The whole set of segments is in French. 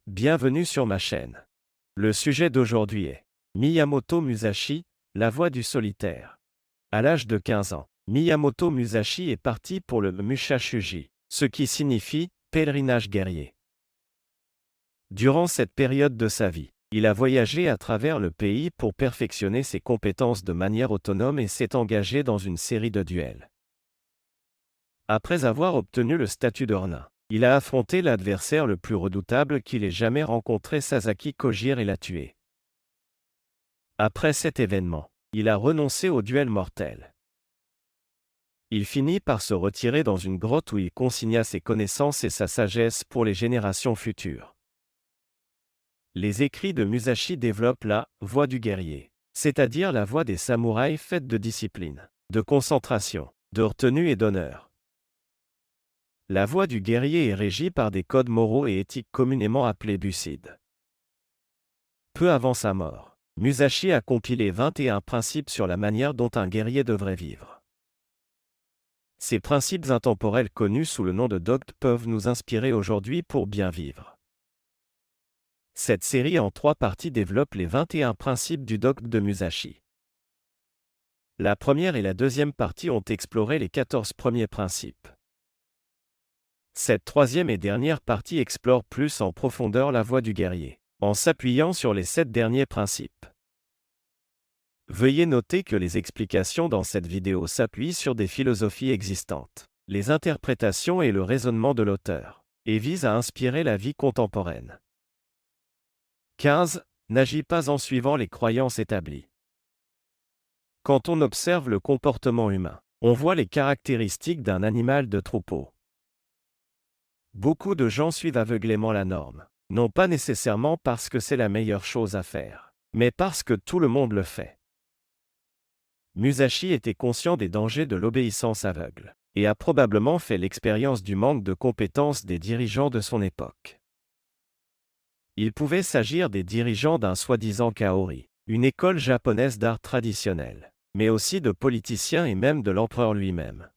Bienvenue sur ma chaîne. Le sujet d'aujourd'hui est Miyamoto Musashi, la voie du solitaire. À l'âge de 15 ans, Miyamoto Musashi est parti pour le Mushashuji, ce qui signifie pèlerinage guerrier. Durant cette période de sa vie, il a voyagé à travers le pays pour perfectionner ses compétences de manière autonome et s'est engagé dans une série de duels. Après avoir obtenu le statut de Ronin, il a affronté l'adversaire le plus redoutable qu'il ait jamais rencontré, Sasaki Kojiro, et l'a tué. Après cet événement, il a renoncé au duel mortel. Il finit par se retirer dans une grotte où il consigna ses connaissances et sa sagesse pour les générations futures. Les écrits de Musashi développent la voie du guerrier, c'est-à-dire la voie des samouraïs faite de discipline, de concentration, de retenue et d'honneur. La voie du guerrier est régie par des codes moraux et éthiques communément appelés Bushido. Peu avant sa mort, Musashi a compilé 21 principes sur la manière dont un guerrier devrait vivre. Ces principes intemporels connus sous le nom de dogmes peuvent nous inspirer aujourd'hui pour bien vivre. Cette série en 3 parties développe les 21 principes du dogme de Musashi. La première et la deuxième partie ont exploré les 14 premiers principes. Cette troisième et dernière partie explore plus en profondeur la voie du guerrier, en s'appuyant sur les 7 derniers principes. Veuillez noter que les explications dans cette vidéo s'appuient sur des philosophies existantes, les interprétations et le raisonnement de l'auteur, et visent à inspirer la vie contemporaine. 15. N'agis pas en suivant les croyances établies. Quand on observe le comportement humain, on voit les caractéristiques d'un animal de troupeau. Beaucoup de gens suivent aveuglément la norme, non pas nécessairement parce que c'est la meilleure chose à faire, mais parce que tout le monde le fait. Musashi était conscient des dangers de l'obéissance aveugle, et a probablement fait l'expérience du manque de compétences des dirigeants de son époque. Il pouvait s'agir des dirigeants d'un soi-disant kaori, une école japonaise d'art traditionnel, mais aussi de politiciens et même de l'empereur lui-même.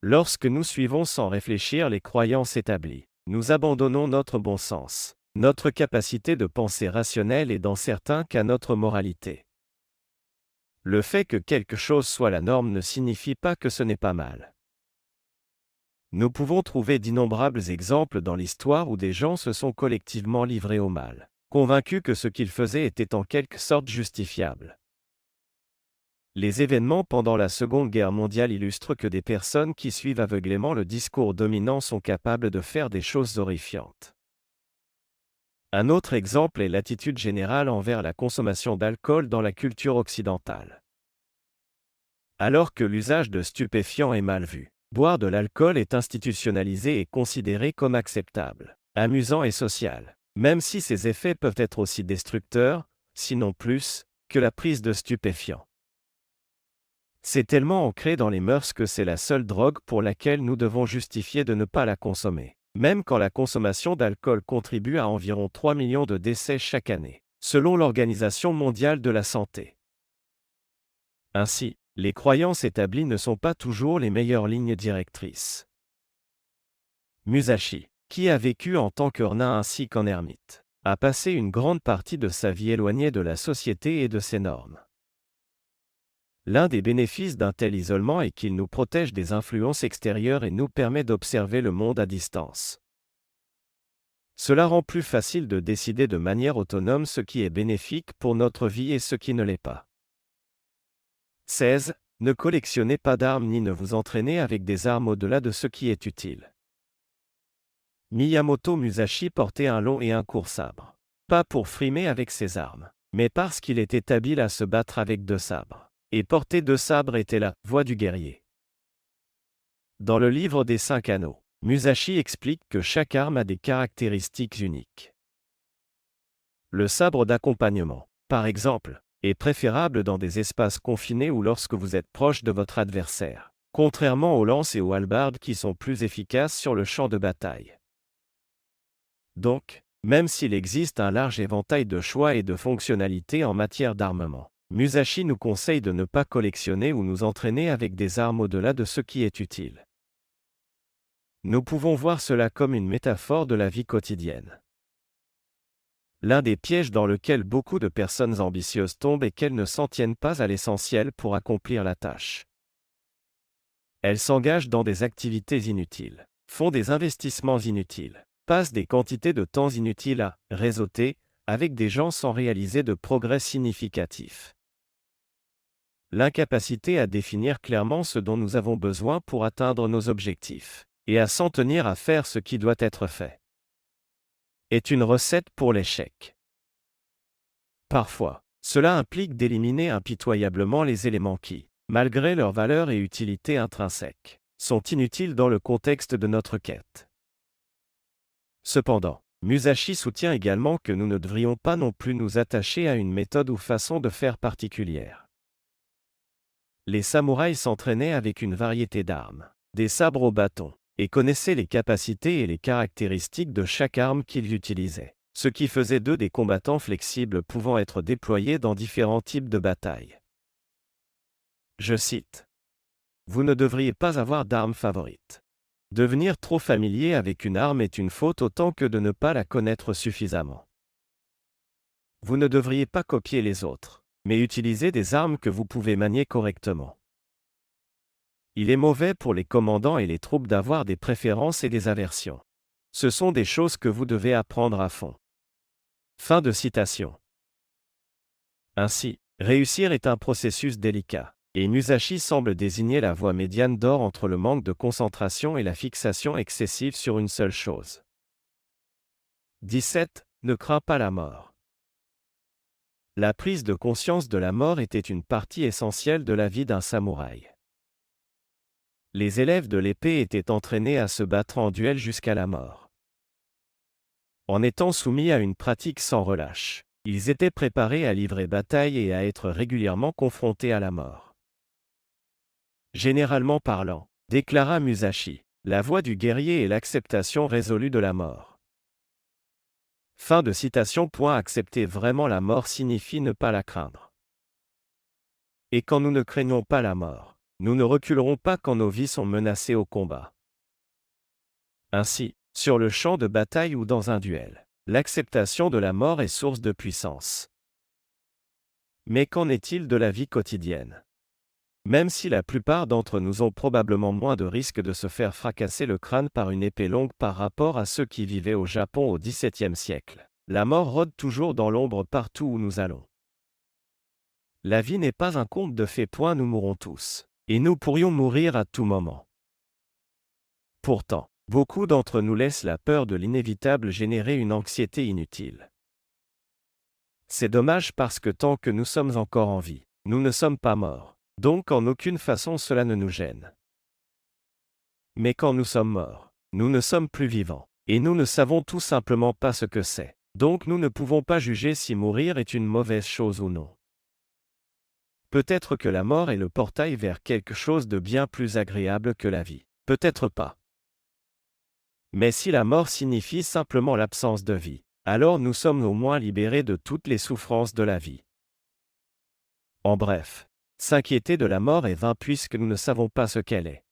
Lorsque nous suivons sans réfléchir les croyances établies, nous abandonnons notre bon sens, notre capacité de penser rationnelle et dans certains cas notre moralité. Le fait que quelque chose soit la norme ne signifie pas que ce n'est pas mal. Nous pouvons trouver d'innombrables exemples dans l'histoire où des gens se sont collectivement livrés au mal, convaincus que ce qu'ils faisaient était en quelque sorte justifiable. Les événements pendant la Seconde Guerre mondiale illustrent que des personnes qui suivent aveuglément le discours dominant sont capables de faire des choses horrifiantes. Un autre exemple est l'attitude générale envers la consommation d'alcool dans la culture occidentale. Alors que l'usage de stupéfiants est mal vu, boire de l'alcool est institutionnalisé et considéré comme acceptable, amusant et social, même si ses effets peuvent être aussi destructeurs, sinon plus, que la prise de stupéfiants. C'est tellement ancré dans les mœurs que c'est la seule drogue pour laquelle nous devons justifier de ne pas la consommer, même quand la consommation d'alcool contribue à environ 3 millions de décès chaque année, selon l'Organisation mondiale de la santé. Ainsi, les croyances établies ne sont pas toujours les meilleures lignes directrices. Musashi, qui a vécu en tant que Ronin ainsi qu'en ermite, a passé une grande partie de sa vie éloigné de la société et de ses normes. L'un des bénéfices d'un tel isolement est qu'il nous protège des influences extérieures et nous permet d'observer le monde à distance. Cela rend plus facile de décider de manière autonome ce qui est bénéfique pour notre vie et ce qui ne l'est pas. 16. Ne collectionnez pas d'armes ni ne vous entraînez avec des armes au-delà de ce qui est utile. Miyamoto Musashi portait un long et un court sabre. Pas pour frimer avec ses armes, mais parce qu'il était habile à se battre avec 2 sabres. Et porter 2 sabres était la voie du guerrier. Dans le livre des 5 anneaux, Musashi explique que chaque arme a des caractéristiques uniques. Le sabre d'accompagnement, par exemple, est préférable dans des espaces confinés ou lorsque vous êtes proche de votre adversaire, contrairement aux lances et aux hallebardes qui sont plus efficaces sur le champ de bataille. Donc, même s'il existe un large éventail de choix et de fonctionnalités en matière d'armement, Musashi nous conseille de ne pas collectionner ou nous entraîner avec des armes au-delà de ce qui est utile. Nous pouvons voir cela comme une métaphore de la vie quotidienne. L'un des pièges dans lequel beaucoup de personnes ambitieuses tombent est qu'elles ne s'en tiennent pas à l'essentiel pour accomplir la tâche. Elles s'engagent dans des activités inutiles, font des investissements inutiles, passent des quantités de temps inutiles à réseauter avec des gens sans réaliser de progrès significatif. L'incapacité à définir clairement ce dont nous avons besoin pour atteindre nos objectifs, et à s'en tenir à faire ce qui doit être fait, est une recette pour l'échec. Parfois, cela implique d'éliminer impitoyablement les éléments qui, malgré leur valeur et utilité intrinsèques, sont inutiles dans le contexte de notre quête. Cependant, Musashi soutient également que nous ne devrions pas non plus nous attacher à une méthode ou façon de faire particulière. Les samouraïs s'entraînaient avec une variété d'armes, des sabres au bâton, et connaissaient les capacités et les caractéristiques de chaque arme qu'ils utilisaient, ce qui faisait d'eux des combattants flexibles pouvant être déployés dans différents types de batailles. Je cite. Vous ne devriez pas avoir d'arme favorite. Devenir trop familier avec une arme est une faute autant que de ne pas la connaître suffisamment. Vous ne devriez pas copier les autres, mais utiliser des armes que vous pouvez manier correctement. Il est mauvais pour les commandants et les troupes d'avoir des préférences et des aversions. Ce sont des choses que vous devez apprendre à fond. Fin de citation. Ainsi, réussir est un processus délicat, et Musashi semble désigner la voie médiane d'or entre le manque de concentration et la fixation excessive sur une seule chose. 17. Ne crains pas la mort. La prise de conscience de la mort était une partie essentielle de la vie d'un samouraï. Les élèves de l'épée étaient entraînés à se battre en duel jusqu'à la mort. En étant soumis à une pratique sans relâche, ils étaient préparés à livrer bataille et à être régulièrement confrontés à la mort. Généralement parlant, déclara Musashi, la voie du guerrier est l'acceptation résolue de la mort. Fin de citation. Accepter vraiment la mort signifie ne pas la craindre. Et quand nous ne craignons pas la mort, nous ne reculerons pas quand nos vies sont menacées au combat. Ainsi, sur le champ de bataille ou dans un duel, l'acceptation de la mort est source de puissance. Mais qu'en est-il de la vie quotidienne ? Même si la plupart d'entre nous ont probablement moins de risques de se faire fracasser le crâne par une épée longue par rapport à ceux qui vivaient au Japon au XVIIe siècle, la mort rôde toujours dans l'ombre partout où nous allons. La vie n'est pas un conte de fées. Nous mourrons tous, et nous pourrions mourir à tout moment. Pourtant, beaucoup d'entre nous laissent la peur de l'inévitable générer une anxiété inutile. C'est dommage parce que tant que nous sommes encore en vie, nous ne sommes pas morts. Donc en aucune façon cela ne nous gêne. Mais quand nous sommes morts, nous ne sommes plus vivants, et nous ne savons tout simplement pas ce que c'est. Donc nous ne pouvons pas juger si mourir est une mauvaise chose ou non. Peut-être que la mort est le portail vers quelque chose de bien plus agréable que la vie. Peut-être pas. Mais si la mort signifie simplement l'absence de vie, alors nous sommes au moins libérés de toutes les souffrances de la vie. En bref, s'inquiéter de la mort est vain puisque nous ne savons pas ce qu'elle est.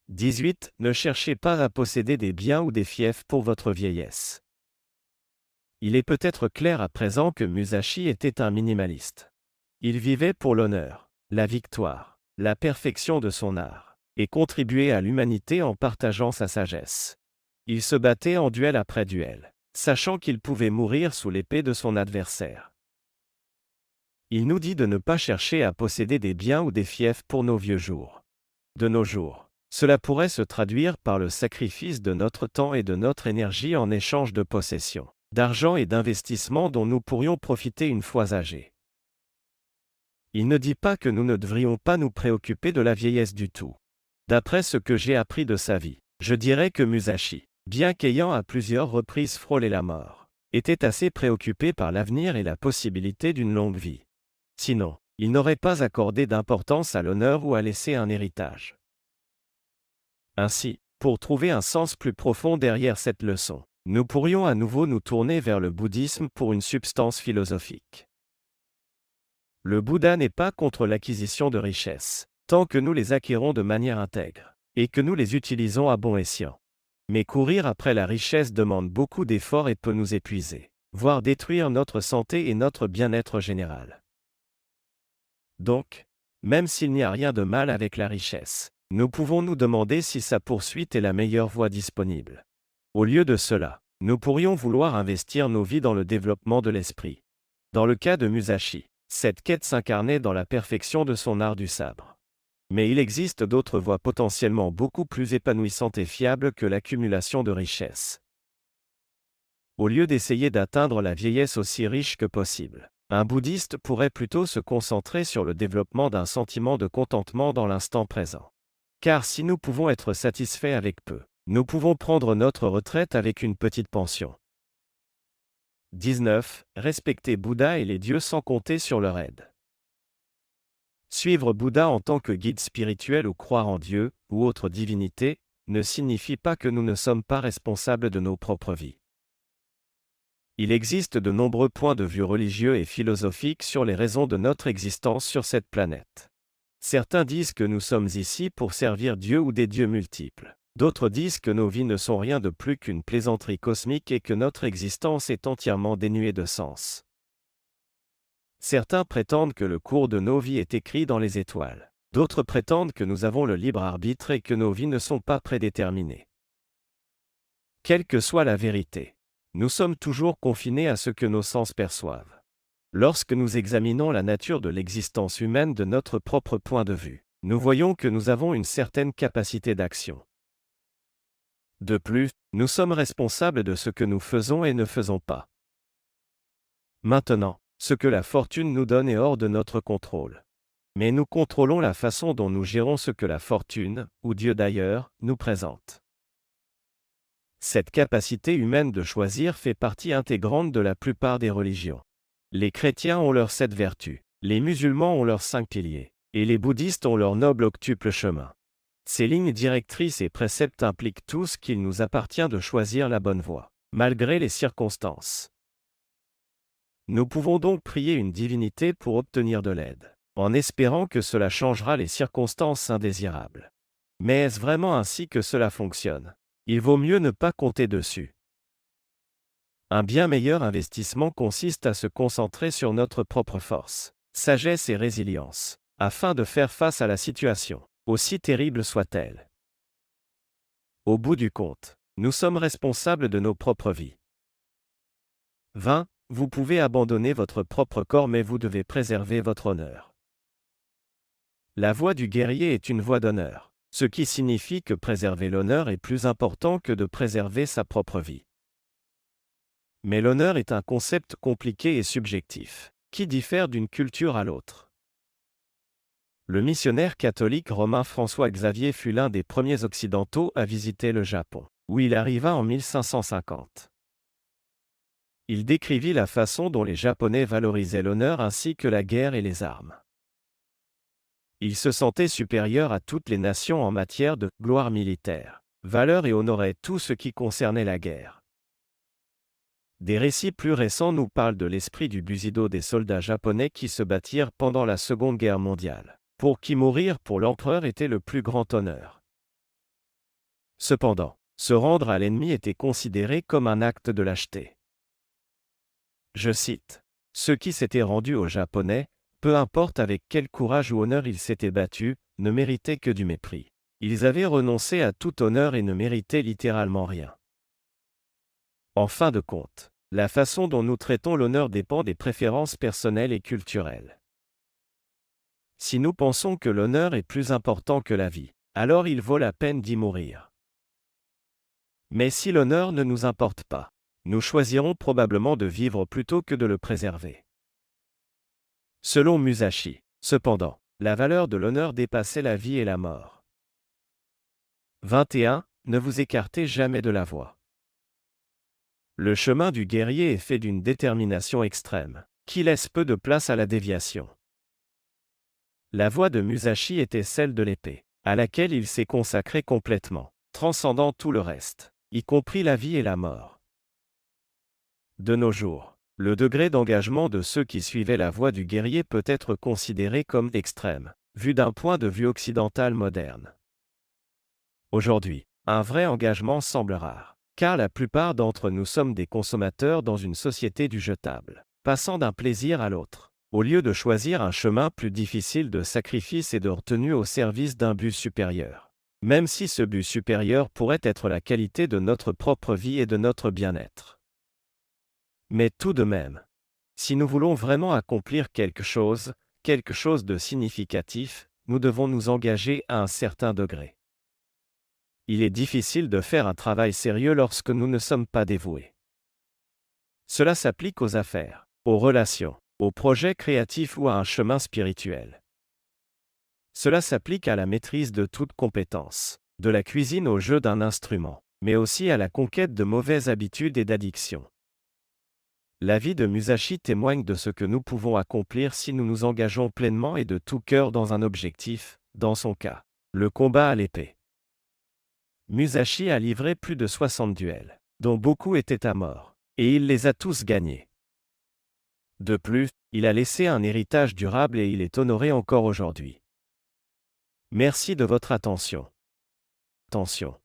18. Ne cherchez pas à posséder des biens ou des fiefs pour votre vieillesse. Il est peut-être clair à présent que Musashi était un minimaliste. Il vivait pour l'honneur, la victoire, la perfection de son art, et contribuait à l'humanité en partageant sa sagesse. Il se battait en duel après duel, sachant qu'il pouvait mourir sous l'épée de son adversaire. Il nous dit de ne pas chercher à posséder des biens ou des fiefs pour nos vieux jours. De nos jours, cela pourrait se traduire par le sacrifice de notre temps et de notre énergie en échange de possessions, d'argent et d'investissements dont nous pourrions profiter une fois âgés. Il ne dit pas que nous ne devrions pas nous préoccuper de la vieillesse du tout. D'après ce que j'ai appris de sa vie, je dirais que Musashi, bien qu'ayant à plusieurs reprises frôlé la mort, était assez préoccupé par l'avenir et la possibilité d'une longue vie. Sinon, il n'aurait pas accordé d'importance à l'honneur ou à laisser un héritage. Ainsi, pour trouver un sens plus profond derrière cette leçon, nous pourrions à nouveau nous tourner vers le bouddhisme pour une substance philosophique. Le Bouddha n'est pas contre l'acquisition de richesses, tant que nous les acquérons de manière intègre, et que nous les utilisons à bon escient. Mais courir après la richesse demande beaucoup d'efforts et peut nous épuiser. voire détruire notre santé et notre bien-être général. Donc, même s'il n'y a rien de mal avec la richesse, nous pouvons nous demander si sa poursuite est la meilleure voie disponible. Au lieu de cela, nous pourrions vouloir investir nos vies dans le développement de l'esprit. Dans le cas de Musashi, cette quête s'incarnait dans la perfection de son art du sabre. Mais il existe d'autres voies potentiellement beaucoup plus épanouissantes et fiables que l'accumulation de richesses. Au lieu d'essayer d'atteindre la vieillesse aussi riche que possible, un bouddhiste pourrait plutôt se concentrer sur le développement d'un sentiment de contentement dans l'instant présent. Car si nous pouvons être satisfaits avec peu, nous pouvons prendre notre retraite avec une petite pension. 19. Respecter Bouddha et les dieux sans compter sur leur aide. Suivre Bouddha en tant que guide spirituel ou croire en Dieu, ou autre divinité, ne signifie pas que nous ne sommes pas responsables de nos propres vies. Il existe de nombreux points de vue religieux et philosophiques sur les raisons de notre existence sur cette planète. Certains disent que nous sommes ici pour servir Dieu ou des dieux multiples. D'autres disent que nos vies ne sont rien de plus qu'une plaisanterie cosmique et que notre existence est entièrement dénuée de sens. Certains prétendent que le cours de nos vies est écrit dans les étoiles. D'autres prétendent que nous avons le libre arbitre et que nos vies ne sont pas prédéterminées. Quelle que soit la vérité, nous sommes toujours confinés à ce que nos sens perçoivent. Lorsque nous examinons la nature de l'existence humaine de notre propre point de vue, nous voyons que nous avons une certaine capacité d'action. De plus, nous sommes responsables de ce que nous faisons et ne faisons pas. Maintenant, ce que la fortune nous donne est hors de notre contrôle. Mais nous contrôlons la façon dont nous gérons ce que la fortune, ou Dieu d'ailleurs, nous présente. Cette capacité humaine de choisir fait partie intégrante de la plupart des religions. Les chrétiens ont leurs 7 vertus, les musulmans ont leurs 5 piliers, et les bouddhistes ont leur noble octuple chemin. Ces lignes directrices et préceptes impliquent tous qu'il nous appartient de choisir la bonne voie, malgré les circonstances. Nous pouvons donc prier une divinité pour obtenir de l'aide, en espérant que cela changera les circonstances indésirables. Mais est-ce vraiment ainsi que cela fonctionne? Il vaut mieux ne pas compter dessus. Un bien meilleur investissement consiste à se concentrer sur notre propre force, sagesse et résilience, afin de faire face à la situation, aussi terrible soit-elle. Au bout du compte, nous sommes responsables de nos propres vies. 20. Vous pouvez abandonner votre propre corps mais vous devez préserver votre honneur. La voie du guerrier est une voie d'honneur, ce qui signifie que préserver l'honneur est plus important que de préserver sa propre vie. Mais l'honneur est un concept compliqué et subjectif, qui diffère d'une culture à l'autre. Le missionnaire catholique romain François-Xavier fut l'un des premiers occidentaux à visiter le Japon, où il arriva en 1550. Il décrivit la façon dont les Japonais valorisaient l'honneur ainsi que la guerre et les armes. Il se sentait supérieur à toutes les nations en matière de gloire militaire, valeur et honorait tout ce qui concernait la guerre. Des récits plus récents nous parlent de l'esprit du Bushido des soldats japonais qui se battirent pendant la Seconde Guerre mondiale, pour qui mourir pour l'empereur était le plus grand honneur. Cependant, se rendre à l'ennemi était considéré comme un acte de lâcheté. Je cite, « Ceux qui s'étaient rendus aux Japonais, peu importe avec quel courage ou honneur ils s'étaient battus, ne méritaient que du mépris. Ils avaient renoncé à tout honneur et ne méritaient littéralement rien. » En fin de compte, la façon dont nous traitons l'honneur dépend des préférences personnelles et culturelles. Si nous pensons que l'honneur est plus important que la vie, alors il vaut la peine d'y mourir. Mais si l'honneur ne nous importe pas, nous choisirons probablement de vivre plutôt que de le préserver. Selon Musashi, cependant, la valeur de l'honneur dépassait la vie et la mort. 21. Ne vous écartez jamais de la voie. Le chemin du guerrier est fait d'une détermination extrême, qui laisse peu de place à la déviation. La voie de Musashi était celle de l'épée, à laquelle il s'est consacré complètement, transcendant tout le reste, y compris la vie et la mort. De nos jours, le degré d'engagement de ceux qui suivaient la voie du guerrier peut être considéré comme extrême, vu d'un point de vue occidental moderne. Aujourd'hui, un vrai engagement semble rare. Car la plupart d'entre nous sommes des consommateurs dans une société du jetable, passant d'un plaisir à l'autre, au lieu de choisir un chemin plus difficile de sacrifice et de retenue au service d'un but supérieur. Même si ce but supérieur pourrait être la qualité de notre propre vie et de notre bien-être. Mais tout de même, si nous voulons vraiment accomplir quelque chose de significatif, nous devons nous engager à un certain degré. Il est difficile de faire un travail sérieux lorsque nous ne sommes pas dévoués. Cela s'applique aux affaires, aux relations, aux projets créatifs ou à un chemin spirituel. Cela s'applique à la maîtrise de toute compétence, de la cuisine au jeu d'un instrument, mais aussi à la conquête de mauvaises habitudes et d'addictions. La vie de Musashi témoigne de ce que nous pouvons accomplir si nous nous engageons pleinement et de tout cœur dans un objectif, dans son cas, le combat à l'épée. Musashi a livré plus de 60 duels, dont beaucoup étaient à mort, et il les a tous gagnés. De plus, il a laissé un héritage durable et il est honoré encore aujourd'hui. Merci de votre attention. Attention.